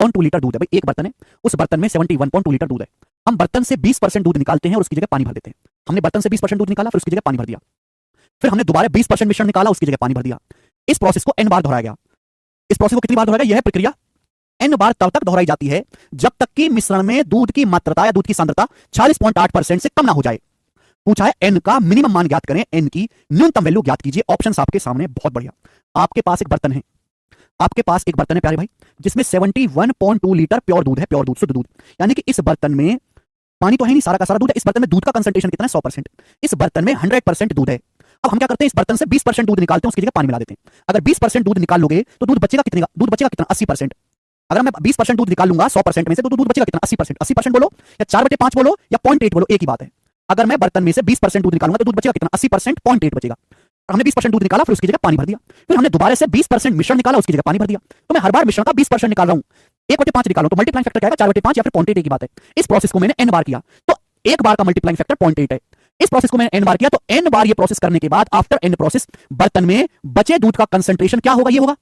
71.2 litre दूध है भाई, एक बर्तन है, उस बर्तन में 71.2 लीटर दूध है। हम बर्तन से 20% दूध निकालते हैं और उसकी जगह पानी भर देते हैं। हमने बर्तन से 20% दूध निकाला, फिर उसकी जगह पानी भर दिया, फिर हमने दोबारा 20% मिश्रण निकाला, उसकी जगह पानी भर दिया। इस प्रोसेस को n बार दोहराया गया। इस प्रोसेस को कितनी बार दोहराया गया? यह प्रक्रिया n बार तब तक दोहराई जाती है जब तक कि मिश्रण में दूध की मात्रा या दूध की सांद्रता 40.8% से कम ना हो जाए। पूछा है n का मिनिमम मान ज्ञात करें, n की न्यूनतम वैल्यू ज्ञात कीजिए। ऑप्शंस आपके सामने, बहुत बढ़िया। आपके पास एक बर्तन है, आपके पास एक बर्तन है प्यारे भाई, जिसमें 71.2 लीटर प्योर दूध है, प्योर दूध, शुद्ध दूध। यानी कि इस बर्तन में पानी तो है नहीं, सारा का सारा दूध है। इस बर्तन में दूध का कंसंट्रेशन कितना है? 100%। इस बर्तन में 100% दूध है। अब हम क्या करते हैं, इस बर्तन से 20% दूध निकालते हैं, उसकी जगह पानी मिला देते हैं। अगर 20% दूध निकाल लोगे तो दूध बचेगा कितने का? दूध बचेगा कितना? 80%। अगर मैं 20% दूध निकाल लूंगा 100% में से, तो दूध बचेगा कितना? 80%। 80% बोलो या 4/5 बोलो या 0.8 बोलो, एक ही बात है। अगर मैं बर्तन में से 20% दूध निकालूंगा तो दूध बचेगा कितना? 80%, 0.8 बचेगा। और हमने 20% दूध निकाला, फिर उसकी जगह पानी भर दिया, फिर हमने दोबारा से 20% मिश्रण निकाला, उसकी जगह पानी भर दिया। तो मैं हर बार मिश्रण का 20% निकाल रहा हूं, 1/5 निकालो तो मल्टीप्लाइंग फैक्टर क्या आएगा? 4/5 या फिर 0.8 की बात है। इस प्रोसेस को मैंने n बार किया तो एक बार का मल्टीप्लाइंग फैक्टर 0.8 है। इस प्रोसेस को मैंने n बार किया तो n बार ये प्रोसेस करने के बाद आफ्टर n प्रोसेस बर्तन में बचे दूध का कंसंट्रेशन क्या होगा? ये होगा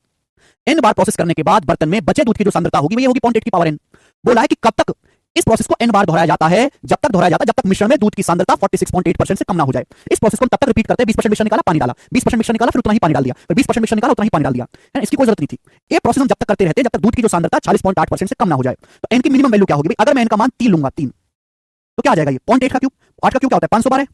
n बार प्रोसेस करने के बाद बर्तन में बचे दूध की जो सांद्रता होगी वो ये होगी 0.8 की पावर n। बोला है कि कब तक इस प्रोसेस को n बार दोहराया जाता है? जब तक दोहराया जाता है जब तक मिश्रण में दूध की सांद्रता 46.8% से कम ना हो जाए। इस प्रोसेस को तब तक रिपीट करते हैं। 20% मिश्रण निकाला, पानी डाला, 20% मिश्रण निकाला, फिर उतना ही पानी डाल दिया, फिर 20% मिश्रण निकाला, उतना ही पानी डाल दिया, है ना? इसकी कोई जरूरत नहीं थी। ये प्रोसेस हम जब तक करते रहते हैं जब तक दूध की जो सांद्रता 40.8% से कम ना हो जाए। तो n की मिनिमम वैल्यू क्या होगी? अगर मैं n का मान 3 लूंगा, 3, तो क्या आ जाएगा? ये 0.8 का क्यूब, 8 का क्यूब क्या होता है? 500 बार है।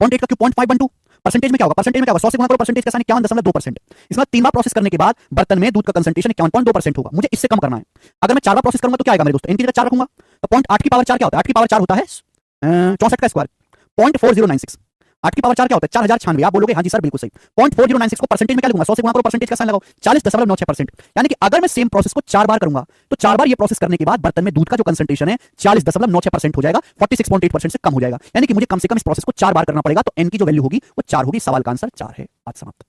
0.8 का क्यूब 0.512। परसेंटेज में क्या होगा? परसेंटेज में क्या होगा? 100 से गुणा करो, परसेंटेज का साइन 51.2%। इसमें 3 बार प्रोसेस करने के बाद बर्तन में दूध का कंसंट्रेशन 51.2% होगा। मुझे इससे कम करना है। अगर मैं 4 बार प्रोसेस करूंगा तो क्या आएगा मेरे दोस्तों? n की जगह 4 रखूंगा तो 0.8 की पावर 4 क्या होता है? 8 की पावर 4 होता है 64 का स्क्वायर, 0.4096। 8 की पावर 4 क्या होता है? 4096। आप बोलोगे हाँ जी सर बिल्कुल सही। 0.4096 को परसेंटेज में क्या लूंगा? 100 से गुणा करो, परसेंटेज का साइन लगाओ, 40.96%। यानी कि अगर मैं सेम प्रोसेस को 4 बार करूंगा तो 4 बार ये प्रोसेस करने के बाद बर्तन में दूध का जो कंसंट्रेशन है 40.96% हो जाएगा, 46.8% से कम हो जाएगा। यानी कि मुझे कम से कम इस प्रोसेस को 4 बार करना पड़ेगा। तो n की जो वैल्यू होगी वो 4 होगी। सवाल का आंसर 4 है। बात समाप्त।